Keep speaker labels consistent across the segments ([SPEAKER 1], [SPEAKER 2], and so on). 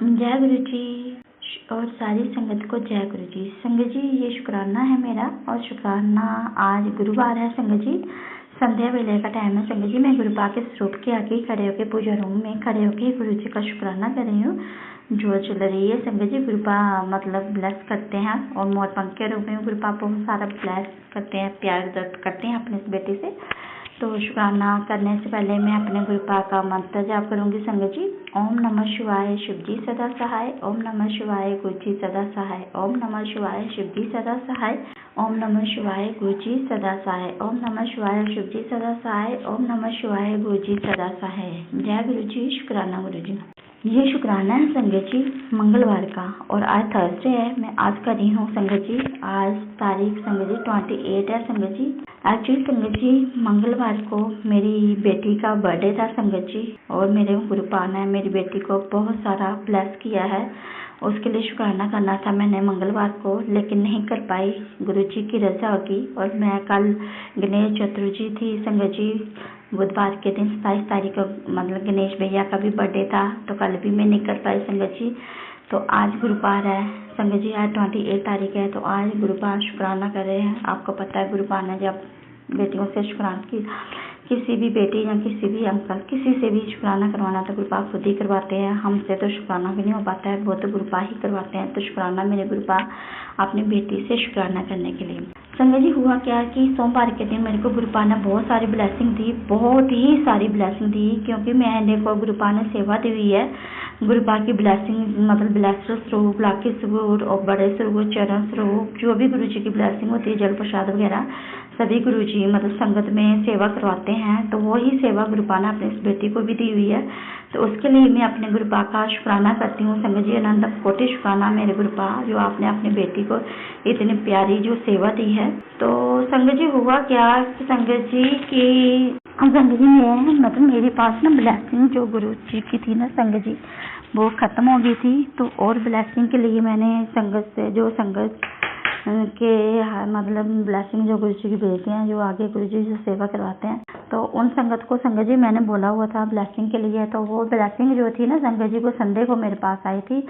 [SPEAKER 1] जय गुरु जी और सारी संगत को जय गुरु जी। संगत जी, ये शुक्राना है मेरा और शुक्राना आज गुरुवार है। संगत जी, संध्या वेले का टाइम है। संगत जी, मैं गुरुपा के स्वरूप के आगे खड़े होकर पूजा रूम में खड़े होकर गुरु जी का शुक्राना कर रही हूँ। जो चल रही है संगत जी, गुरुपा मतलब ब्लेस करते हैं और मोर पंख के रूप में गुरुपा बहुत सारा ब्लेस करते हैं, प्यार दर्द करते हैं अपने इस बेटे से। तो शुक्राना करने से पहले मैं अपने गुरुपा का मंत्र जाप करूंगी। संगत जी, ओम नमः शिवाय शिव जी सदा सहाय, ओम नमः शिवाय गुरु जी सदा सहाय, ओम नमः शिवाय शिव जी सदा सहाय, ओम नमः शिवाय गुरु जी सदा सहाय, ओम नमः शिवाय शिव जी सदा सहाय, ओम नमः शिवाय गुरु जी सदा सहाय। जय गुरु जी। शुक्राना गुरु जी। ये शुक्राना है संगत जी मंगलवार का और आज थर्सडे है। मैं आज कर रही हूँ संगत जी। आज तारीख संगत जी 28 है संगत जी। एक्चुअली संगत जी मंगलवार को मेरी बेटी का बर्थडे था संगत जी, और मेरे गुरुपा ने मेरी बेटी को बहुत सारा ब्लेस किया है। उसके लिए शुक्राना करना था मैंने मंगलवार को, लेकिन नहीं कर पाई। गुरु जी की रजा होगी। और मैं कल गणेश चतुर्थी थी संगत जी, बुधवार के दिन 27 तारीख को मतलब गणेश भैया का भी बर्थडे था, तो कल भी मैं नहीं कर पाई संगत जी। तो आज गुरुवार है संगत जी, आज 28 तारीख है। तो आज गुरुवार शुक्राना कर रहे हैं। आपको पता है गुरुवार ने जब बेटियों से शुक्राना की, किसी भी बेटी या किसी भी अंकल किसी से भी शुक्राना करवाना तो गुरुपा खुद ही करवाते हैं। हमसे तो शुक्राना भी नहीं हो पाता है, वो तो गुरुपा ही करवाते हैं। तो शुक्राना मेरे गुरुपा अपनी बेटी से शुक्राना करने के लिए। संगत जी, हुआ क्या कि सोमवार के दिन मेरे को गुरुपा ने बहुत सारी ब्लेसिंग दी, बहुत ही सारी ब्लेसिंग दी, क्योंकि मैंने को गुरुपा ने सेवा दी हुई है। गुरुपा की ब्लेसिंग मतलब ब्लेसर स्वरूप, लाखी स्वरूप और बड़े स्वरूप, चरण स्वरूप, जो भी गुरु जी की ब्लेसिंग होती है, जल प्रसाद वगैरह सभी गुरु जी मतलब संगत में सेवा करवाते हैं। तो वो ही सेवा गुरुपा ने अपनी इस बेटी को भी दी हुई है। तो उसके लिए मैं अपने गुरुपा का शुक्राना करती हूँ संगत जी। अनंत कोटि शुक्राना मेरे गुरुपा, जो आपने अपनी बेटी को इतनी प्यारी जो सेवा दी है। तो संगत जी, हुआ क्या कि संगत जी की संगत जी में मतलब मेरे पास ना ब्लेसिंग जो गुरु जी की थी ना संगत जी, वो खत्म हो गई थी। तो और ब्लेसिंग के लिए मैंने संगत से जो संगत के मतलब ब्लेसिंग जो गुरु जी की भेजते हैं, जो आगे गुरु जी से सेवा करवाते हैं, तो उन संगत को संगत जी मैंने बोला हुआ था ब्लेसिंग के लिए। तो वो ब्लेसिंग जो थी ना संगत जी, को संडे को मेरे पास आई थी।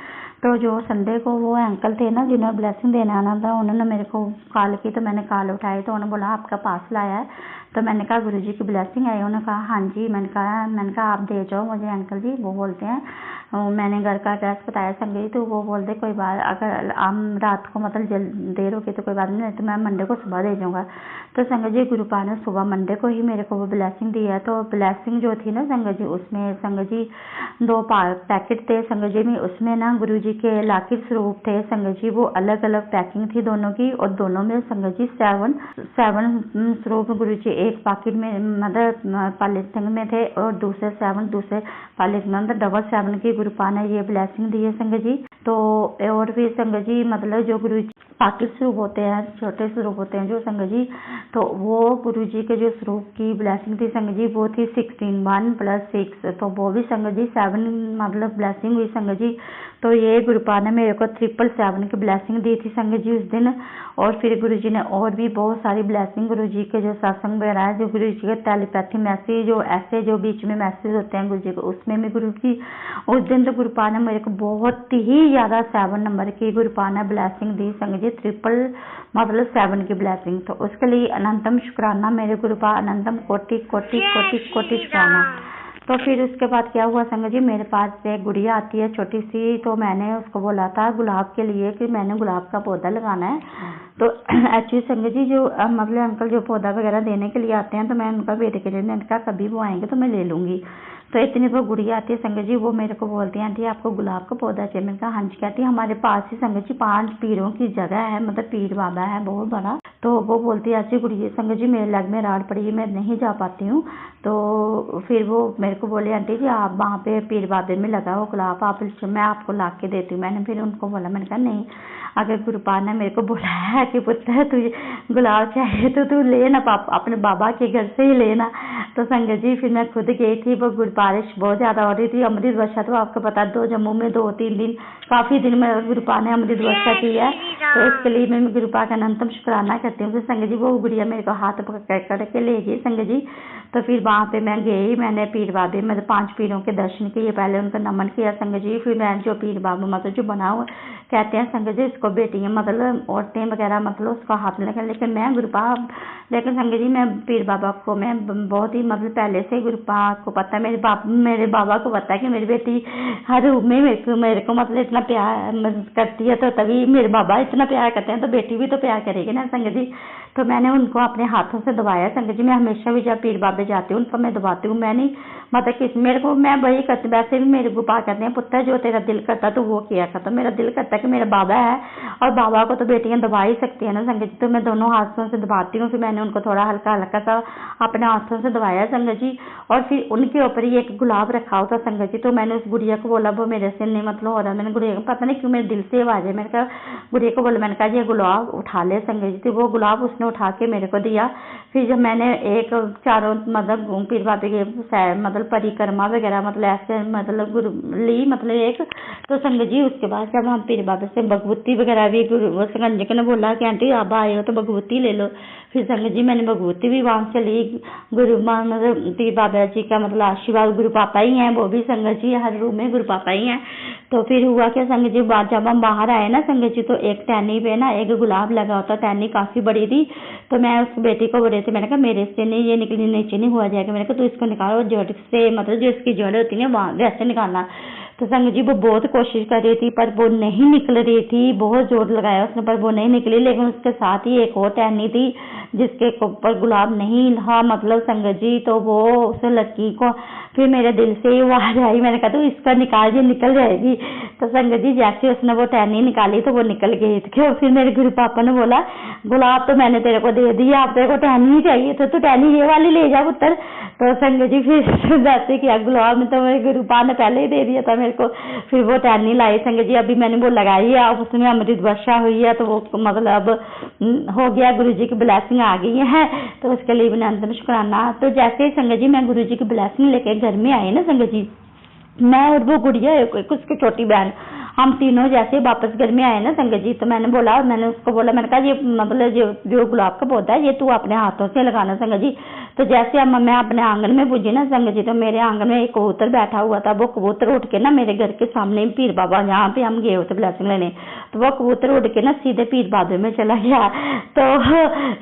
[SPEAKER 1] तो जो संडे को वो अंकल थे ना जिन्होंने ब्लेसिंग देने आना था, उन्होंने मेरे को कॉल की। तो मैंने कॉल उठाई तो उन्होंने बोला आपका पार्सल आया है। तो मैंने कहा गुरु जी की ब्लेसिंग आई। उन्होंने कहा हाँ जी। मैंने कहा आप दे जाओ मुझे अंकल जी। वो बोलते हैं मैंने घर का एड्रेस बताया संगत जी। तो वो बोलते कोई बात, अगर हम रात को मतलब देर होगी तो कोई बात नहीं, तो मैं मंडे को सुबह दे जाऊँगा। तो संगत जी गुरुपा ने सुबह मंडे को ही मेरे को वो ब्लेसिंग दी है। तो ब्लेसिंग जो थी ना संगत जी, उसमें संगत जी 2 पैकेट थे संगत जी में। उसमें ना गुरु जी के लाखी स्वरूप थे संगत जी, वो अलग अलग पैकिंग थी दोनों की। और दोनों में संगत जी 7 स्वरूप गुरु जी एक पैकेट में मतलब पॉलिथिन में थे, और दूसरे 7 दूसरे पॉलिथिन में डबल 7 की गुरुपा ने ये ब्लेसिंग दी है संगत जी। तो और भी संगत जी मतलब जो गुरु जी पाकिट स्वरूप होते हैं, छोटे स्वरूप होते हैं जो संगत जी, तो वो गुरु जी के जो स्वरूप की ब्लेसिंग थी संगत जी, वो थी 16 1 + 6। तो वो भी संगत जी 7 मतलब ब्लेसिंग हुई संगत जी। तो ये गुरुपा ने मेरे को 777 की ब्लेसिंग दी थी संगत जी उस दिन। और फिर गुरु जी ने और भी बहुत सारी ब्लेसिंग, गुरु जी के जो सत्संग वगैरह है, जो गुरु जी के टेलीपैथी मैसेज, जो ऐसे जो बीच में मैसेज होते हैं गुरु जी को, उसमें भी गुरु जी उस दिन तो गुरुपा ने मेरे को बहुत ही ज़्यादा 7 नंबर की गुरुपा ने ब्लेसिंग दी संगत जी, 777 की ब्लेसिंग। तो उसके लिए अनंतम शुक्राना मेरे गुरुपा, अनंतम कोटि कोटि कोटि कोटि शुक्राना। तो फिर उसके बाद क्या हुआ संगत जी, मेरे पास एक गुड़िया आती है छोटी सी। तो मैंने उसको बोला था गुलाब के लिए कि मैंने गुलाब का पौधा लगाना है। तो एक्चुअली संगत जी जो मतलब अंकल जो पौधा वगैरह देने के लिए आते हैं, तो मैं उनका बेटे के लिए मैंने कहा कभी वो आएंगे तो मैं ले लूँगी। तो इतनी वो गुड़िया आती है संगत जी, वो मेरे को बोलती है आंटी आपको गुलाब का पौधा चाहिए। मैंने कहा हाँ जी। कहती है हमारे पास ही संगत जी 5 पीरों की जगह है, मतलब पीर बाबा है बहुत बड़ा। तो वो बोलती है अच्छी गुड़िया संगत जी मेरे लेग में राड़ पड़ी है, मैं नहीं जा पाती हूँ। तो फिर वो मेरे को बोले आंटी जी आप वहाँ पे पीर बाबे में लगाओ गुलाब, आप मैं आपको ला के देती हूँ। मैंने फिर उनको बोला, मैंने कहा नहीं, अगर गुरुपा ने मेरे को बोला है कि पुत्र तुझे गुलाब चाहिए तो तू लेना, पापा अपने बाबा के घर से ही लेना। तो संगत जी फिर मैं खुद गई थी। वो बारिश बहुत ज़्यादा हो रही थी, अमृत वर्षा तो आपको पता 2 जम्मू में 2-3 दिन काफ़ी दिन में गुरुपा ने अमृत वर्षा की है। तो इसके लिए मैं गुरुपा का अनंतम शुक्राना करती हूँ। तो संगत जी वो गुड़िया मेरे को हाथ पकड़ के ले गई संगत जी। तो फिर वहाँ पे मैं गई, मैंने पीर बाबे मतलब 5 पीरों के दर्शन किए, पहले उनका नमन किया संगत जी। फिर मैं जो पीर बाबा मतलब जो बना हुआ कहते हैं संगत जी, इसको बेटियाँ मतलब औरतें वगैरह मतलब उसको हाथ में लगा, लेकिन मैं गुरुपाद, लेकिन संगत जी मैं पीर बाबा को मैं बहुत ही मतलब पहले से गुरुपाद को पता है, मेरे बाबा को पता है कि मेरी बेटी हर रूप में मेरे को मतलब इतना प्यार करती है, तो तभी मेरे बाबा इतना प्यार करते हैं तो बेटी भी तो प्यार करेगी ना संगत जी। तो मैंने उनको अपने हाथों से दबाया संगत जी। मैं हमेशा भी जब पीर बाबे जाती हूँ उनको मैं दबाती हूँ, मैं नहीं मतलब किस मेरे को मैं वही करती, वैसे भी मेरे गोपाल कहते हैं पुत्र जो तेरा दिल करता तो वो किया करता, मेरा दिल करता कि मेरा बाबा है और बाबा को तो बेटियां दबा ही सकती है ना संगत जी। तो मैं दोनों हाथों से दबाती हूँ। फिर मैंने उनको थोड़ा हल्का हल्का सा अपने हाथों से दबाया संगत जी, और फिर उनके ऊपर ही एक गुलाब रखा होता संगत जी। तो मैंने उस गुड़िया को बोला, वो मेरे से नहीं मतलब हो रहा, मैंने गुड़िया को पता नहीं क्यों मेरे दिल से आवाज है, मैंने कहा गुड़िया को बोला, मैंने कहा ये गुलाब उठा ले संगत जी। तो वो गुलाब उसने उठा के मेरे को दिया। फिर जब मैंने एक चारों मतलब पीर बाबे के मतलब परिक्रमा वगैरह मतलब ऐसे मतलब गुरु ली मतलब एक, तो संगत जी उसके बाद जब हम पीर बाबे से भगवती वगैरह भी संगत जी ने बोला कि आंटी आप आए हो तो भगवती ले लो। फिर संगत जी मैंने भगवती भी वहाँ से ली। गुरु मतलब पीर बाबा जी का मतलब आशीर्वाद, गुरु पापा ही हैं वो भी संगत जी, हर रूप में गुरु पापा ही हैं। तो फिर हुआ क्या संगत जी, जब हम बाहर आए ना संगत जी, तो एक टहनी पे ना एक गुलाब लगा होता, टहनी काफी बड़ी थी। तो मैं उस बेटी को बोल रही थी, मैंने कहा मेरे से नहीं ये निकली नीचे नहीं हुआ जाएगा, मैंने कहा तू इसको निकालो जड़ से, मतलब जो इसकी जड़ होती है वहां वैसे निकालना। तो संगत जी वो बहुत कोशिश कर रही थी पर वो नहीं निकल रही थी, बहुत जोर लगाया उसने पर वो नहीं निकली। लेकिन उसके साथ ही एक और टहनी थी जिसके ऊपर गुलाब नहीं था मतलब संगत जी, तो वो उस लड़की को फिर मेरे दिल से ही आवाज आई, मैंने कहा तू इसका निकाल, ये निकल जाएगी। तो संगत जी जैसे उसने वो टहनी निकाली तो वो निकल गई थी। फिर मेरे गुरु पापा ने बोला गुलाब तो मैंने तेरे को दे दिया, अब तेरे को टहनी ही चाहिए तो टहनी ये वाली ले जा पुत्र। तो संगत जी फिर वैसे किया, गुलाब में तो मेरे गुरु पापा ने पहले ही दे दिया था मेरे को। फिर वो टहनी लाई संगत जी, अभी मैंने वो लगाई है, अब उसमें अमृत वर्षा हुई है, तो वो मतलब हो गया, गुरु जी की ब्लेसिंग आ गई है, तो उसके लिए भी अंत में शुक्राना। तो जैसे ही संगत जी मैं गुरु जी की ब्लेसिंग लेके घर में आई ना संगत जी, मैं और वो गुड़िया उसकी छोटी बहन, हम तीनों जैसे वापस घर में आए ना संगत जी, तो मैंने बोला, मैंने उसको बोला, मैंने कहा ये मतलब जो गुलाब का पौधा है ये तू अपने हाथों से लगाना संगत जी। तो जैसे अब मैं अपने आंगन में पूजी ना संगत जी, तो मेरे आंगन में एक कबूतर बैठा हुआ था, वो कबूतर उठ के ना मेरे घर के सामने पीर बाबा जहाँ पे हम गए होते ब्लेसिंग लेने, तो वो कबूतर उड़ के ना सीधे पीर बाबे में चला गया। तो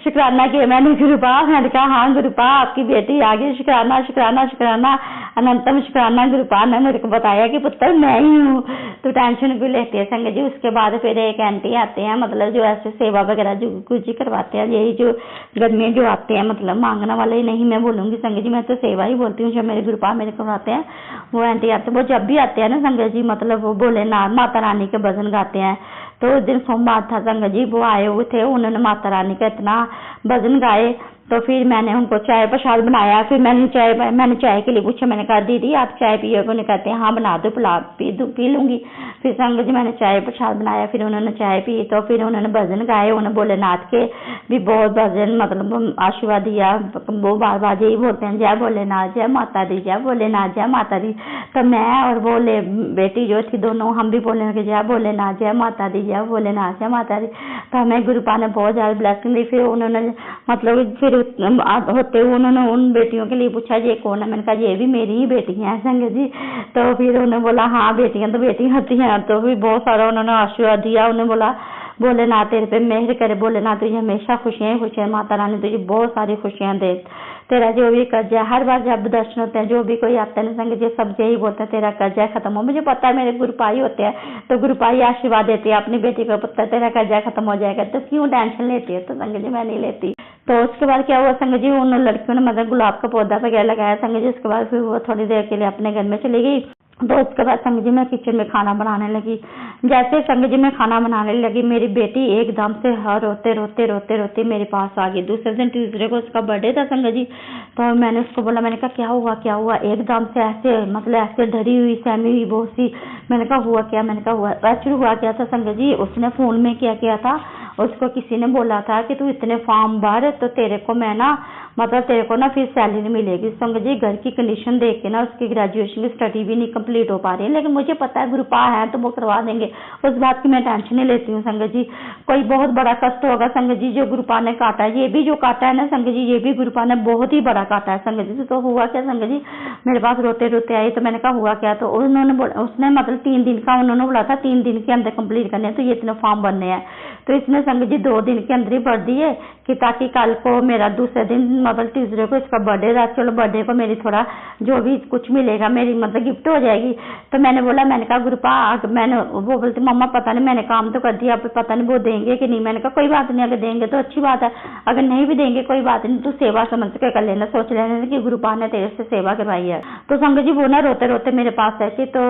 [SPEAKER 1] शुक्राना किया मैंने गुरुपा, मैंने कहा हाँ गुरुपा आपकी बेटी आ गई, शुक्राना शुक्राना शुक्राना अनंतम शुक्राना, गुरुपा ने मेरे को बताया कि पुत्र मैं ही हूँ। तो टेंशन भी लेती है संगत जी। उसके बाद फिर एक आंटी आते हैं मतलब जो ऐसे सेवा वगैरह जो कुछ करवाते हैं, यही जो घर में जो आते हैं मतलब मांगना वाले नहीं मैं बोलूंगी संगत जी, मैं तो सेवा ही बोलती हूँ, जो मेरे गुरुपा मेरे करवाते हैं वो आंटी आते हैं। वो जब भी आते हैं ना संगत जी मतलब वो भोलेनाथ माता रानी के भजन गाते हैं। तो उस दिन सोमवार था संगत जी, वो आए हुए थे, उन्होंने माता रानी का इतना भजन गाए। तो फिर मैंने उनको चाय प्रसाद बनाया। फिर मैंने चाय के लिए पूछा, मैंने कहा दीदी आप चाय पियोगे? उन्होंने कहते हैं हाँ बना दो, पी लूंगी। फिर संगत जी मैंने चाय प्रसाद बनाया, फिर उन्होंने चाय पी, तो फिर उन्होंने भजन गाए, उन्होंने भोलेनाथ के भी बहुत भजन मतलब आशीर्वाद दिया। वो बार बार यही बोलते हैं जय भोलेनाथ, जय माता दी, जय भोलेनाथ, जय माता दी। तो मैं और वो बेटी जो थी दोनों हम भी बोलने लगे जय भोलेनाथ, जय माता दी, जय भोलेनाथ, जय माता दी। तो हमें गुरुपा ने बहुत ज्यादा ब्लेसिंग दी। फिर उन्होंने मतलब फिर होते हुए उन्होंने उन बेटियों के लिए पूछा ये कौन है? मैंने कहा ये भी मेरी ही बेटी है संगत जी। तो फिर उन्होंने बोला हाँ बेटियां तो बेटी होती हैं। तो फिर बहुत सारा उन्होंने आशीर्वाद दिया। उन्होंने बोला भोलेनाथ तेरे पे मेहर करे, भोलेनाथ तुझे हमेशा खुशियां ही खुशियां, माता रानी तुझे बहुत सारी खुशियां दे, तेरा जो भी कर्जा, हर बार जब दर्शन होते हैं जो भी कोई आता है संगत जी सब यही बोलते हैं तेरा कर्जा खत्म हो। मुझे पता है मेरे गुरुपाई होते हैं तो गुरुपाई आशीर्वाद देती है अपनी बेटी को, पुत्र तेरा कर्जा खत्म हो जाएगा। तो क्यों टेंशन लेती है? तो संगत जी मैं नहीं लेती। तो उसके बाद क्या हुआ संगत जी, उन लड़कियों ने मतलब गुलाब का पौधा वगैरह लगाया संगत जी। उसके बाद फिर वो थोड़ी देर के लिए अपने घर में चली गई। तो उसके बाद संगत जी मैं किचन में खाना बनाने लगी। जैसे संगत जी मैं खाना बनाने लगी, मेरी बेटी एकदम से रोते रोते रोते रोते मेरे पास आ गई। दूसरे दिन ट्यूसडे को उसका बर्थडे था संगत जी। तो मैंने उसको बोला, मैंने कहा क्या हुआ क्या हुआ? एकदम से ऐसे मतलब ऐसे डरी हुई सहमी हुई बहुत सी। मैंने कहा हुआ क्या? मैंने कहा हुआ एक्चुअली हुआ क्या था संगत जी, उसने फोन में क्या किया था, उसको किसी ने बोला था कि तू इतने फॉर्म भर तो तेरे को मैं ना मतलब तेरे को ना फिर सैलरी मिलेगी। संगत जी घर की कंडीशन देख के ना उसकी ग्रेजुएशन की स्टडी भी नहीं कंप्लीट हो पा रही है, लेकिन मुझे पता है गुरुपा है तो वो करवा देंगे, उस बात की मैं टेंशन नहीं लेती हूँ संगत जी। कोई बहुत बड़ा कष्ट होगा संगत जी जो गुरुपा ने काटा है, ये भी जो काटा है ना संगत जी, ये भी गुरुपा ने बहुत ही बड़ा काटा है संगत जी। तो हुआ क्या संगत जी, मेरे पास रोते रोते आई, तो मैंने कहा हुआ क्या, तो उन्होंने उसने मतलब 3 दिन का उन्होंने बोला था, 3 दिन के अंदर कंप्लीट करने हैं, तो ये इतने फॉर्म भरने हैं। तो इसने संगत जी 2 दिन के अंदर ही भर दिए कि ताकि कल को मेरा दूसरे दिन मतलब ट्यूसडे को इसका बर्थडे था, चलो बर्थडे को मेरी थोड़ा जो भी कुछ मिलेगा मेरी मतलब गिफ्ट हो जाएगी। तो मैंने बोला, मैंने कहा गुरुपा मैंने, वो बोलते मम्मा पता नहीं मैंने काम तो कर दिया, अब पता नहीं वो देंगे कि नहीं। मैंने कहा कोई बात नहीं, अगर देंगे तो अच्छी बात है, अगर नहीं भी देंगे कोई बात नहीं, तू सेवा समझ के कर लेना, सोच लेना कि गुरुपा ने तेरे से सेवा करवाई है। तो संगत जी वो ना रोते रोते मेरे पास आई, तो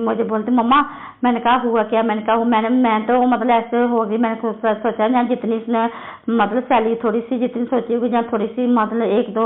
[SPEAKER 1] मुझे बोलते मम्मा, मैंने कहा हुआ क्या, मैंने कहा मैं तो मतलब ऐसे होगी, मैंने सोचा जहाँ जितनी इसने मतलब सैलरी थोड़ी सी जितनी सोची होगी, जहाँ थोड़ी सी मतलब 1-2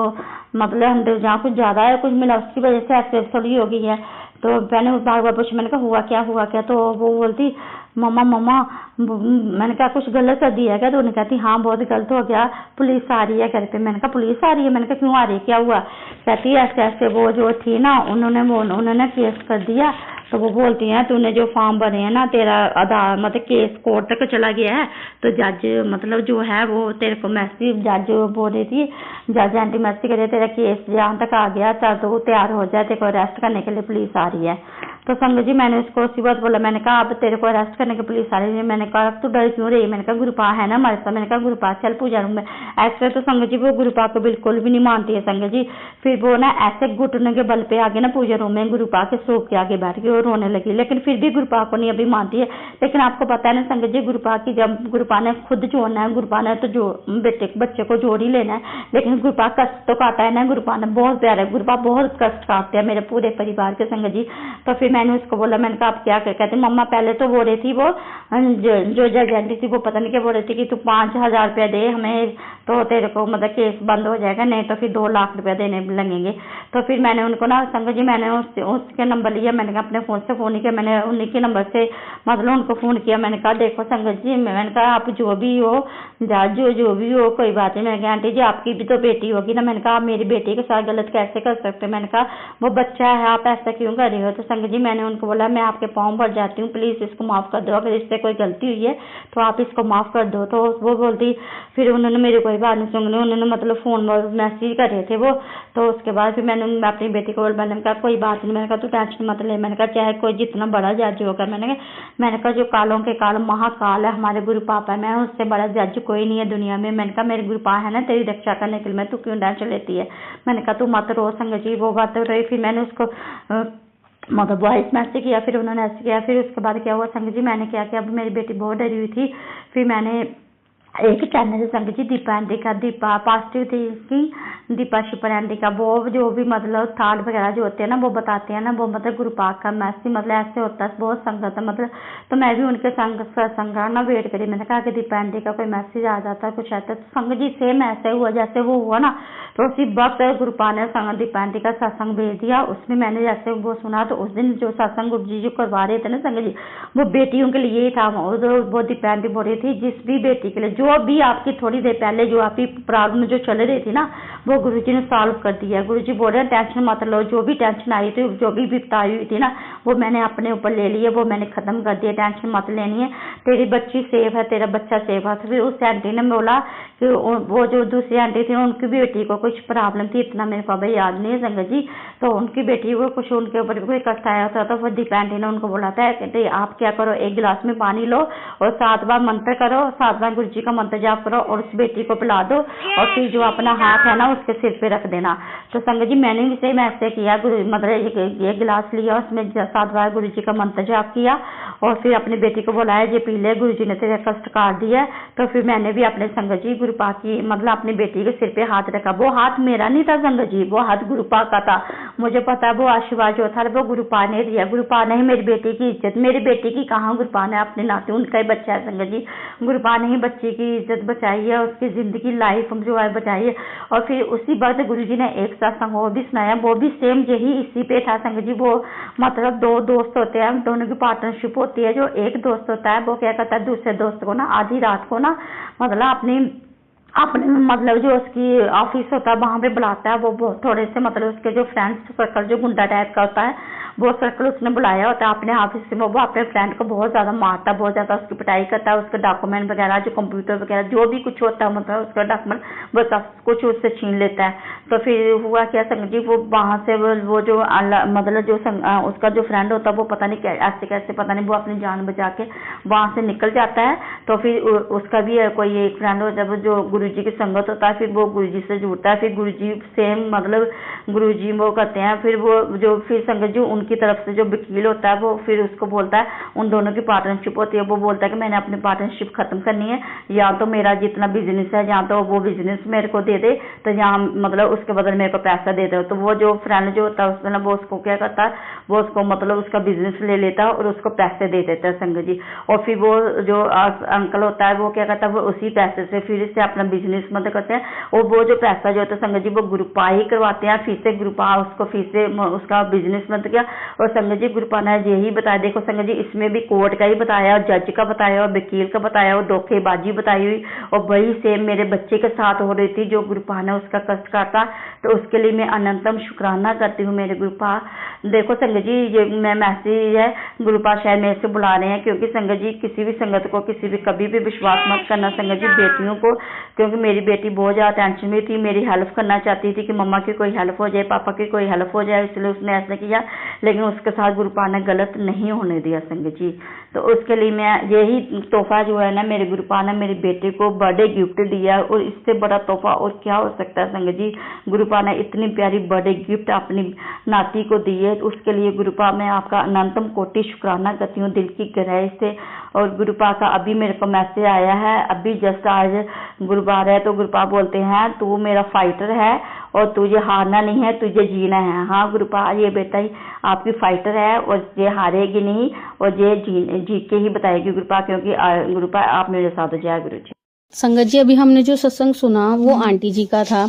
[SPEAKER 1] मतलब 100 जहाँ कुछ ज़्यादा है कुछ मिला उसकी वजह से ऐसे थोड़ी हो गई है। तो मैंने उस बार पूछा, मैंने कहा हुआ क्या, तो वो बोलती मम्मा मैंने कहा कुछ गलत कर दिया क्या, तो उन्हें कहती हाँ बहुत गलत हो गया, पुलिस आ रही है घर पे। मैंने कहा पुलिस आ रही है, मैंने कहा क्यों आ रही है, क्या हुआ, कहती है ऐसे ऐसे वो जो थी ना उन्होंने केस कर दिया। तो वो बोलती हैं तूने जो फॉर्म भरे हैं ना तेरा आधार मतलब केस कोर्ट तक चला गया है, तो जज मतलब जो है वो तेरे को मैसेज जज बोल रही थी, जज एंटी मैसेज करे तेरा केस जहाँ तक आ गया तो तैयार हो जाए, तेरे को अरेस्ट करने के लिए पुलिस आ रही है। तो संगत जी मैंने उसको उसी बात बोला, मैंने कहा अब तेरे को अरेस्ट करने के पुलिस आ रही है। मैंने कहा तू डर क्यों रही, मैंने कहा गुरुपा है ना हमारे साथ, मैंने कहा गुरुपा चल पूजा रूम में। ऐसे तो संगत जी वो गुरुपा को बिल्कुल भी नहीं मानती है संगत जी, फिर वो ना ऐसे घुटने के बल पे आगे ना पूजा रूम में गुरुपा के सूख के आगे बैठ गई और रोने लगी, लेकिन फिर भी गुरुपा को नहीं अभी मानती है। लेकिन आपको पता है ना संगत जी गुरुपा की जब गुरुपा ने खुद जोड़ना है, गुरुपा ने तो जो बच्चे को जोड़ ही लेना है, लेकिन गुरुपा कष्ट तो काटा है ना, गुरुपा ने बहुत प्यारा है, गुरुपा बहुत कष्ट काटते हैं मेरे पूरे परिवार के संगत जी। तो फिर मैंने उसको बोला, मैंने कहा आप क्या कर, कहते मम्मा पहले तो बोल रही थी वो जो जज आंटी थी वो पता नहीं क्या बोल रही थी कि तू 5,000 रुपया दे हमें तो तेरे को मतलब केस बंद हो जाएगा, नहीं तो फिर 2 लाख रुपया देने लगेंगे। तो फिर मैंने उनको ना संगत जी मैंने उसके नंबर लिया, मैंने कहा अपने फ़ोन से फ़ोन किया, मैंने उन्हीं के नंबर से मतलब उनको फ़ोन किया। मैंने कहा देखो संगत जी, मैंने कहा आप जो भी हो जज जो भी हो कोई बात नहीं। मैंने कहा आंटी जी आपकी भी तो बेटी होगी ना, मैंने कहा आप मेरी बेटी के साथ गलत कैसे कर सकते, मैंने कहा वो बच्चा है आप ऐसा क्यों कर रही हो। तो संगत जी मैंने उनको बोला मैं आपके पाँव भर जाती हूँ, प्लीज़ इसको माफ़ कर दो, अगर इससे कोई गलती हुई है तो आप इसको माफ़ कर दो। तो वो बोलती, फिर उन्होंने मेरी कोई बात नहीं सुनी, उन्होंने मतलब फ़ोन मैसेज कर रहे थे वो। तो उसके बाद फिर मैंने अपनी बेटी को मैंने कहा कोई बात नहीं, मैंने कहा तू टेंशन मत ले, मैंने कहा चाहे कोई जितना बड़ा जज होगा, मैंने कहा जो कालों के काल महाकाल है हमारे गुरु पापा, मैं उससे बड़ा जज कोई नहीं है दुनिया में। मैंने कहा मेरे गुरु पा है ना तेरी रक्षा करने के लिए, मैं तू क्यों टेंशन लेती है। मैंने कहा तू मत रो संगत जी, वो बात रही। फिर मैंने उसको मतलब वॉइस मैसेज किया, फिर उन्होंने ऐसे किया। फिर उसके बाद क्या हुआ संगत जी, मैंने क्या किया, अब मेरी बेटी बहुत डरी हुई थी, फिर मैंने एक चैनल से संगत जी दीपा आंटी का, दीपा पॉजिटिव थी इसकी, दीपा शिपर आंटी का, वो जो भी मतलब थाट वगैरह जो होते हैं ना वो बताते हैं ना, वो मतलब गुरु पाक का मैसेज मतलब ऐसे होता है, बहुत संगत है मतलब। तो मैं भी उनके संग ना वेट करी, मैंने कहा कि दीपा आंटी का कोई मैसेज आ जाता है कुछ आता है। तो संगत जी सेम ऐसे हुआ जैसे वो हुआ ना, तो उसी वक्त गुरुपा ने दीपा आंटी का सत्संग भेज दिया। उसमें मैंने जैसे वो सुना, तो उस दिन जो सत्संग गुरु जी जो करवा रहे थे ना संगत जी, वो बेटियों के लिए ही था। वो दीपा आंटी बोल रही थी जिस भी बेटी के लिए जो भी आपकी थोड़ी देर पहले जो आपकी प्रॉब्लम जो चल रही थी ना, वो गुरुजी ने सॉल्व कर दिया। गुरुजी बोल रहे हैं टेंशन मत लो, जो भी टेंशन आई थी जो भी विपता आई हुई थी ना, वो मैंने अपने ऊपर ले ली है, वो मैंने खत्म कर दिया, टेंशन मत लेनी है, तेरी बच्ची सेफ है, तेरा बच्चा सेफ है। फिर उस आंटी ने बोला कि वो जो दूसरी आंटी थी उनकी बेटी को कुछ प्रॉब्लम थी, इतना मेरे को भाई याद नहीं है संगत जी, तो उनकी बेटी को कुछ उनके ऊपर कोई कष्ट आया था। तो फिर दीपा आंटी ने उनको बोला था कि आप क्या करो, 1 गिलास में पानी लो और 7 बार मंत्र करो, 7 बार गुरु जी का मंत्र जाप करो और उस बेटी को पिला दो, और फिर जो अपना हाथ है ना उसके सिर पे रख देना। तो संगत जी मैंने भी सेम ऐसे किया, मतलब एक गिलास लिया, उसमें 7 बार गुरु जी का मंत्र जाप किया और फिर अपनी बेटी को बुलाया, ये पी ले, गुरु जी ने तेरे कष्ट काट दिया। तो फिर मैंने भी अपने संगत जी गुरुपा की मतलब अपनी बेटी के सिर पे हाथ रखा। वो हाथ मेरा नहीं था संगत जी, वो हाथ गुरुपा का था। मुझे पता है वो आशीर्वाद जो था वो गुरुपा ने दिया, गुरुपा ने ही मेरी बेटी की इज्जत, मेरी बेटी की कहाँ गुरुपा ने अपने नाते, उनका ही बच्चा है संगत जी, गुरुपा ने ही बच्ची की इज्जत बचाई है, उसकी जिंदगी लाइफ जो है बचाई है। और फिर उसी वक्त गुरु जी ने एक सत्संग वो भी सुनाया, वो भी सेम यही इसी पे था संगत जी। वो मतलब 2 दोस्त होते हैं, दोनों की पार्टनरशिप होती है। जो एक दोस्त होता है वो क्या करता है दूसरे दोस्त को ना आधी रात को ना मतलब अपनी अपने मतलब जो उसकी ऑफिस होता है वहाँ पे बुलाता है, वो थोड़े से मतलब उसके जो फ्रेंड्स सर्कल जो गुंडा टाइप का होता है वो सर्कल उसने बुलाया होता है अपने ऑफिस में। वो अपने फ्रेंड को बहुत ज़्यादा मारता है, बहुत ज़्यादा उसकी पिटाई करता है, उसके डॉक्यूमेंट वगैरह जो कंप्यूटर वगैरह जो भी कुछ होता है मतलब उसका डॉक्यूमेंट वो सब कुछ उससे छीन लेता है। तो फिर हुआ क्या संगत जी, वो वहाँ से वो जो मतलब जो उसका जो फ्रेंड होता है वो पता नहीं ऐसे कैसे पता नहीं वो अपनी जान बचा के वहाँ से निकल जाता है। तो फिर उसका भी कोई एक फ्रेंड हो जब जो गुरुजी की संगत होता है, फिर वो गुरुजी से जुड़ता है, फिर गुरुजी सेम मतलब गुरुजी वो करते हैं। फिर वो जो फिर संगत जी उनकी तरफ से जो वकील होता है वो फिर उसको बोलता है, उन दोनों की पार्टनरशिप होती है, वो बोलता है कि मैंने अपनी पार्टनरशिप खत्म करनी है, या तो मेरा जितना बिजनेस है या तो वो बिजनेस मेरे को दे दे, तो यहाँ मतलब उसके बदले मेरे को पैसा दे दो। तो वो जो फ्रेंड जो होता है उसमें वो उसको क्या करता है, वो उसको मतलब उसका बिजनेस ले लेता है और उसको पैसे दे देता है संगत जी। और फिर वो जो अंकल होता है वो क्या करता है, वो उसी पैसे से फिर से अपना बिजनेस मतलब करते हैं। और वो जो पैसा जो होता है संगत जी वो ग्रुपा ही करवाते हैं, फिर से ग्रुपा उसको फिर से उसका बिजनेस मत किया। और संगत जी ग्रुपा ने यही बताया, देखो संगत जी इसमें भी कोर्ट का ही बताया और जज का बताया और वकील का बताया और धोखेबाजी बताई हुई, और वही सेम मेरे बच्चे के साथ हो रही थी जो ग्रुपा ने उसका कष्ट काटा। तो उसके लिए मैं अनंतम शुक्राना करती हूँ मेरे ग्रुपा। देखो संगत जी ये मैं मैसेज है ग्रुपा शायद मेरे से बुला रहे हैं, क्योंकि संगत जी किसी भी संगत को किसी भी कभी भी विश्वास मत करना संगत जी बेटियों को, क्योंकि मेरी बेटी बहुत ज़्यादा टेंशन में थी, मेरी हेल्प करना चाहती थी कि मम्मा की कोई हेल्प हो जाए, पापा की कोई हेल्प हो जाए, इसलिए उसने ऐसा किया। लेकिन उसके साथ गुरुपा ने गलत नहीं होने दिया संगत जी। तो उसके लिए मैं यही तोहफा जो है ना मेरे गुरुपा ने मेरी बेटे को बर्थडे गिफ्ट दिया, और इससे बड़ा तोहफा और क्या हो सकता है संगत जी। गुरुपा ने इतनी प्यारी बर्थडे गिफ्ट अपनी नाती को दी है, उसके लिए गुरुपा मैं आपका अनंतम कोटि शुक्राना करती हूँ दिल की गहराई से। और गुरुपा का अभी मेरे को मैसेज आया है, अभी जस्ट आज गुरुवार है, तो गुरुपा बोलते हैं तू मेरा फाइटर है और तुझे हारना नहीं है, तुझे जीना है। हाँ गुरुपा ये बेटा ही आपकी फाइटर है और ये हारेगी नहीं, और ये जी के ही बताएगी गुरुपा, क्योंकि गुरुपा आप मेरे साथ हो। जय गुरु जी।
[SPEAKER 2] संगत जी अभी हमने जो सत्संग सुना वो आंटी जी का था।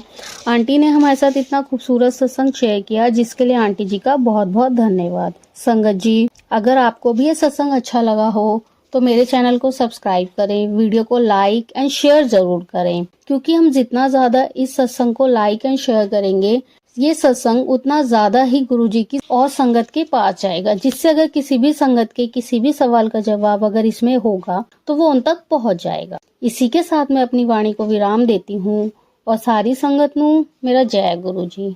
[SPEAKER 2] आंटी ने हमारे साथ इतना खूबसूरत सत्संग शेयर किया, जिसके लिए आंटी जी का बहुत बहुत धन्यवाद। संगत जी अगर आपको भी ये सत्संग अच्छा लगा हो तो मेरे चैनल को सब्सक्राइब करें, वीडियो को लाइक एंड शेयर जरूर करें, क्योंकि हम जितना ज्यादा इस सत्संग को लाइक एंड शेयर करेंगे ये सत्संग उतना ज्यादा ही गुरुजी की और संगत के पास जाएगा, जिससे अगर किसी भी संगत के किसी भी सवाल का जवाब अगर इसमें होगा तो वो उन तक पहुंच जाएगा। इसी के साथ मैं अपनी वाणी को विराम देती हूँ और सारी संगत नू मेरा जय गुरु जी।